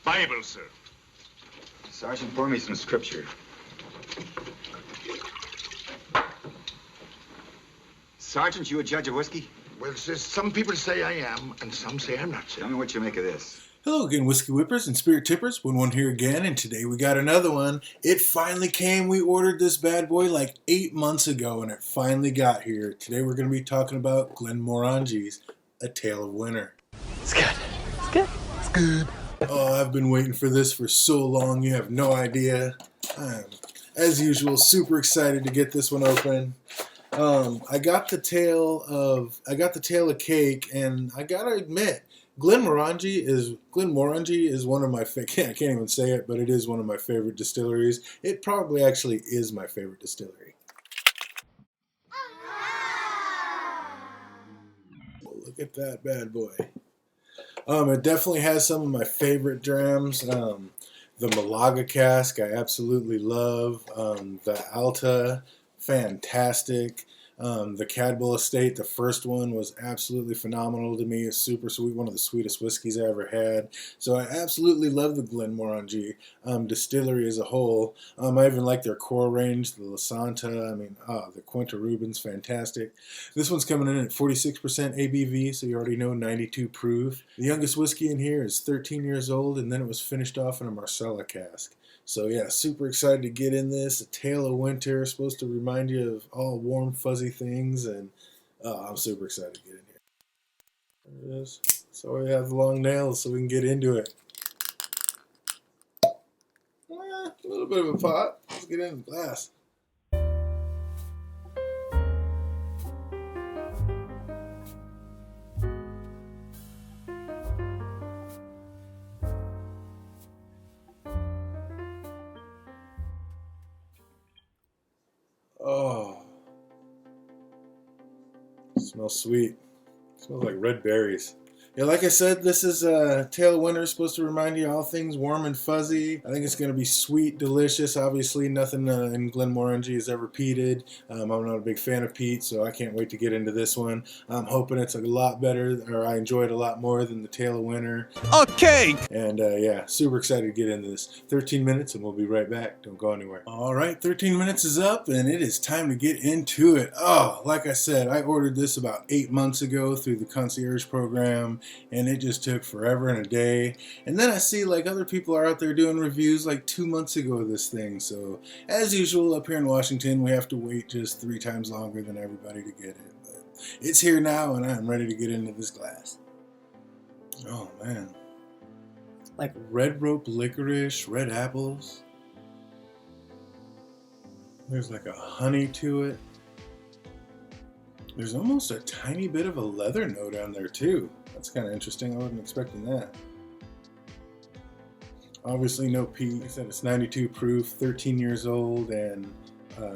Bible, sir. Sergeant, pour me some scripture. Sergeant, you a judge of whiskey? Well, some people say I am, and some say I'm not, sir. Tell me what you make of this. Hello again, Whiskey Whippers and Spirit Tippers. One here again, and today we got another one. It finally came. We ordered this bad boy like 8 months ago, and it finally got here. Today we're going to be talking about Glenmorangie's A Tale of Winter. It's good. It's good. It's good. Oh, I've been waiting for this for so long, you have no idea. I'm, as usual, super excited to get this one open. I got the tail of cake, and I gotta admit, Glenmorangie is one of my I can't even say it, but it is one of my favorite distilleries. It probably actually is my favorite distillery. Look at that bad boy. It definitely has some of my favorite drams. The Malaga cask, I absolutely love. The Alta, fantastic. The Cadwell Estate, the first one, was absolutely phenomenal to me. It's super sweet, one of the sweetest whiskeys I ever had. So I absolutely love the Glenmorangie distillery as a whole. I even like their core range, the La Santa, the Quinta Rubin's fantastic. This one's coming in at 46% ABV, so you already know 92 proof. The youngest whiskey in here is 13 years old, and then it was finished off in a Marsala cask. So yeah, super excited to get in this. A Tale of Winter, supposed to remind you of all warm, fuzzy things, and I'm super excited to get in here. There it is. So we have long nails so we can get into it. A little bit of a pot. Let's get in the glass. Oh, it smells sweet. It smells like red berries. Yeah, like I said, this is a Tale of Winter, supposed to remind you of all things warm and fuzzy. I think it's going to be sweet, delicious. Obviously, nothing in Glenmorangie is ever peated. I'm not a big fan of peat, so I can't wait to get into this one. I'm hoping it's a lot better, or I enjoy it a lot more than the Tale of Winter. Okay. And yeah, super excited to get into this. 13 minutes and we'll be right back. Don't go anywhere. All right, 13 minutes is up and it is time to get into it. Oh, like I said, I ordered this about 8 months ago through the concierge program, and it just took forever and a day. And then I see like other people are out there doing reviews like 2 months ago of this thing. So as usual, up here in Washington, we have to wait just 3 times longer than everybody to get it. But it's here now and I'm ready to get into this glass. Oh man. Like red rope licorice, red apples. There's like a honey to it. There's almost a tiny bit of a leather note on there too. That's kind of interesting. I wasn't expecting that. Obviously no peat. Like I said, it's 92 proof, 13 years old, and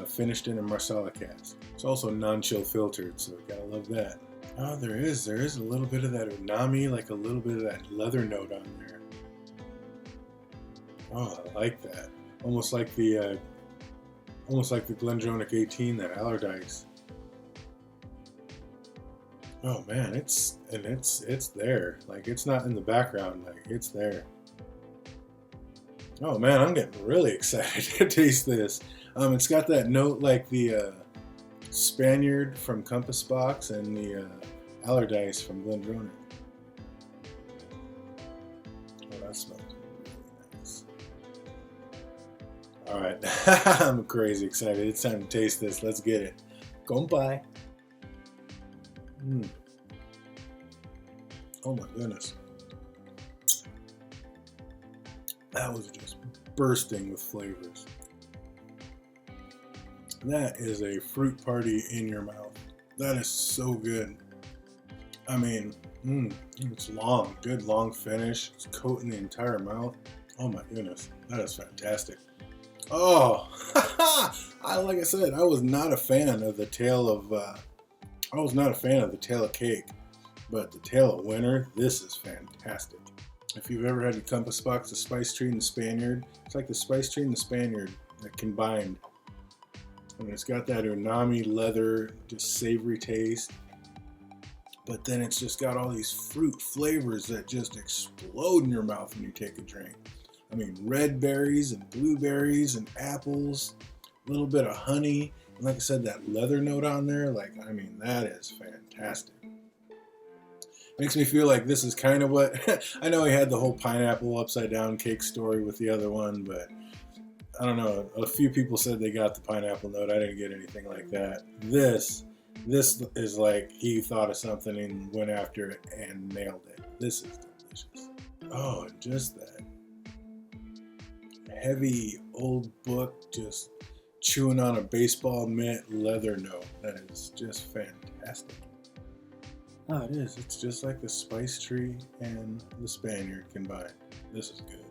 finished in a Marsala cask. It's also non-chill filtered, so gotta love that. Oh, there is a little bit of that umami, like a little bit of that leather note on there. Oh, I like that. Almost like the Glendronach 18, that Allardyce. Oh man, it's there. Like, it's not in the background, like it's there. Oh man, I'm getting really excited to taste this. It's got that note like the Spaniard from Compass Box and the Allardyce from Glendronach. Oh, that smells really nice. Alright, I'm crazy excited. It's time to taste this. Let's get it. Kompai. Oh my goodness. That was just bursting with flavors. That is a fruit party in your mouth. That is so good. I mean, it's long, good long finish. It's coating the entire mouth. Oh my goodness, that is fantastic. Oh, like I said, I was not a fan of the Tale of Cake, but the Tale of Winter, this is fantastic. If you've ever had the Compass Box, the Spice Tree, and the Spaniard, it's like the Spice Tree and the Spaniard that combined. And it's got that umami leather, just savory taste. but then it's just got all these fruit flavors that just explode in your mouth when you take a drink. I mean, red berries and blueberries and apples, a little bit of honey. And like I said, that leather note on there, like, I mean, that is fantastic. Makes me feel like this is kind of what, I know he had the whole pineapple upside down cake story with the other one, but I don't know. A few people said they got the pineapple note. I didn't get anything like that. This is like he thought of something and went after it and nailed it. This is delicious. Oh, and just that heavy old book, just chewing on a baseball mitt leather note. That is just fantastic. Oh, it is. It's just like the spice tree and the Spaniard combined. This is good.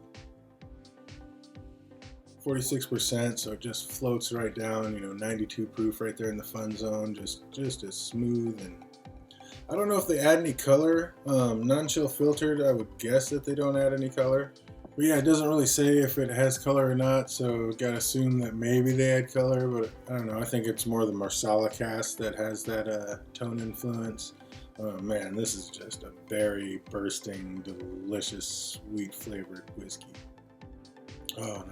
46%, so it just floats right down, 92 proof right there in the fun zone, just as smooth. And I don't know if they add any color. Non-chill filtered, I would guess that they don't add any color. But yeah, it doesn't really say if it has color or not, so gotta assume that maybe they add color, but I don't know. I think it's more the Marsala cask that has that tone influence. Oh man, this is just a berry bursting, delicious, sweet flavored whiskey. Oh,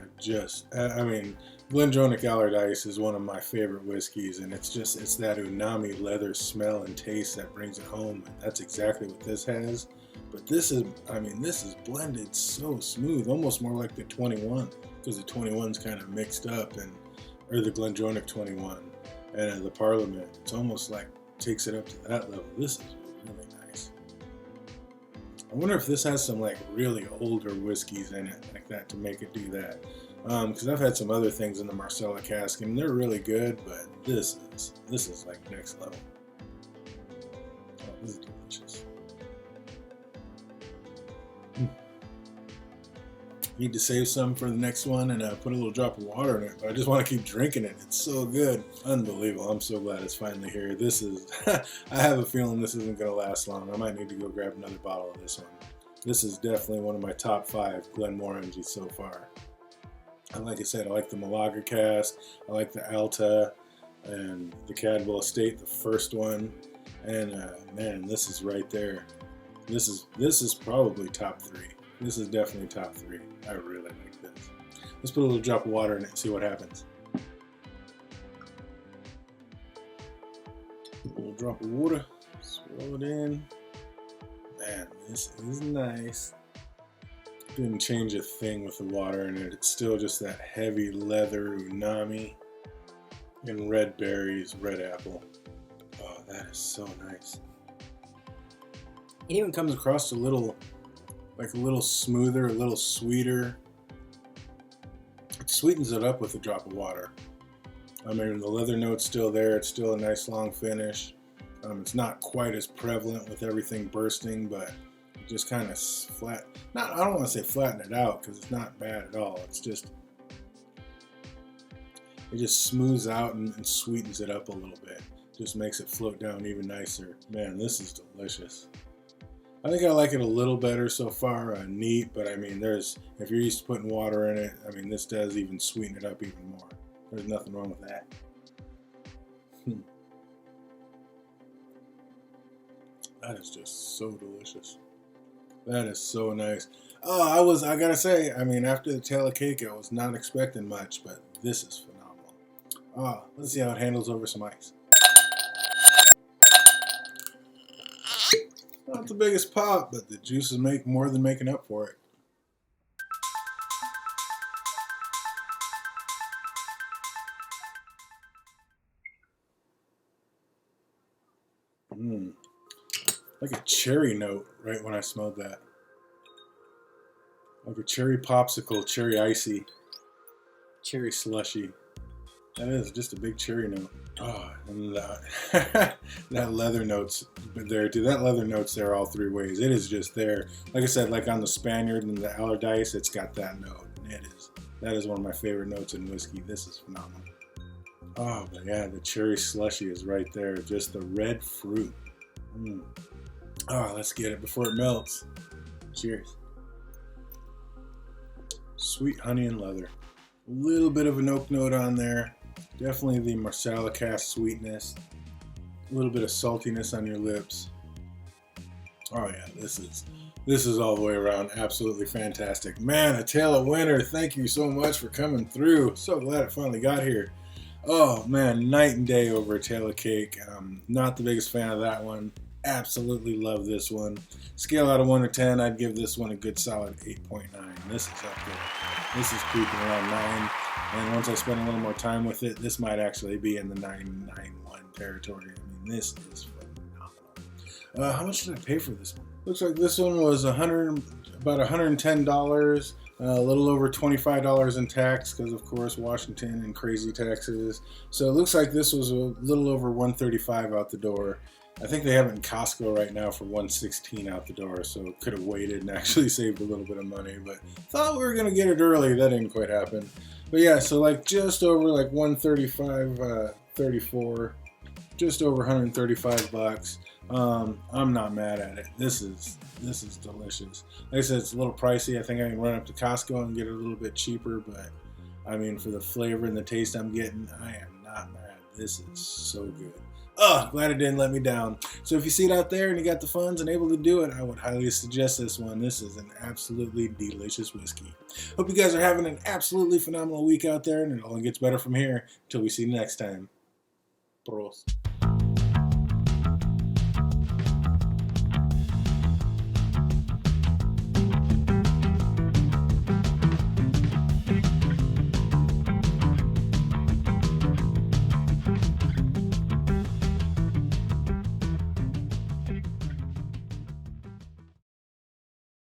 and I mean, Glendronach Allardyce is one of my favorite whiskeys, and it's that umami leather smell and taste that brings it home. And that's exactly what this has. But this is blended so smooth, almost more like the 21, because the 21's kind of mixed up, or the Glendronach 21 and the Parliament. It's almost like takes it up to that level. This is really nice. I wonder if this has some like really older whiskeys in it like that to make it do that. Because I've had some other things in the Marsala cask and they're really good, but this is like next level. Oh, this is delicious. Need to save some for the next one and put a little drop of water in it, but I just want to keep drinking it. It's so good. Unbelievable. I'm so glad it's finally here. This is, I have a feeling this isn't going to last long. I might need to go grab another bottle of this one. This is definitely one of my top 5 Glenmorangie so far. And like I said, I like the Malaga cask, I like the Alta, and the Cadwell Estate, the first one. And man, this is right there. This is probably top 3. This is definitely top 3. I really like this. Let's put a little drop of water in it and see what happens. A little drop of water, swirl it in. Man, this is nice. Didn't change a thing with the water in it. It's still just that heavy leather umami and red berries, red apple. Oh, that is so nice. It even comes across a little smoother, a little sweeter. It sweetens it up with a drop of water. I mean, the leather note's still there. It's still a nice long finish. It's not quite as prevalent with everything bursting, but it just kind of flat. I don't want to say flatten it out because it's not bad at all. It just smooths out and sweetens it up a little bit. Just makes it float down even nicer. Man, this is delicious. I think I like it a little better so far, neat, but I mean, if you're used to putting water in it, I mean, this does even sweeten it up even more. There's nothing wrong with that. That is just so delicious. That is so nice. Oh, I gotta say, I mean, after the tail of cake, I was not expecting much, but this is phenomenal. Let's see how it handles over some ice. Not the biggest pop, but the juices make more than making up for it. Like a cherry note right when I smelled that. Like a cherry popsicle, cherry icy, cherry slushy. That is just a big cherry note. Oh, and that leather note's there too. That leather note's there all 3 ways. It is just there. Like I said, like on the Spaniard and the Allardyce, it's got that note. That is one of my favorite notes in whiskey. This is phenomenal. Oh, but yeah, the cherry slushy is right there. Just the red fruit. Oh, let's get it before it melts. Cheers. Sweet honey and leather. A little bit of an oak note on there. Definitely the Marsala cask sweetness. A little bit of saltiness on your lips. Oh yeah, this is all the way around absolutely fantastic. Man, a tale of winter. Thank you so much for coming through. So glad it finally got here. Oh man, night and day over a tale of cake. Not the biggest fan of that one. Absolutely love this one. Scale out of 1 to 10, I'd give this one a good solid 8.9. This is up there. This is creeping around 9. And once I spend a little more time with it, this might actually be in the 9.91 territory. I mean, this is phenomenal. How much did I pay for this one? Looks like this one was about $110. A little over $25 in tax because, of course, Washington and crazy taxes. So it looks like this was a little over $135 out the door. I think they have it in Costco right now for $116 out the door, so could have waited and actually saved a little bit of money. But thought we were gonna get it early. That didn't quite happen. But yeah, so like just over like 135, 34, just over $135. I'm not mad at it. This is delicious. Like I said, it's a little pricey. I think I can run up to Costco and get it a little bit cheaper, but I mean, for the flavor and the taste I'm getting, I am not mad. This is so good. Oh, glad it didn't let me down. So if you see it out there and you got the funds and able to do it, I would highly suggest this one. This is an absolutely delicious whiskey. Hope you guys are having an absolutely phenomenal week out there, and it only gets better from here. Until we see you next time. Prost.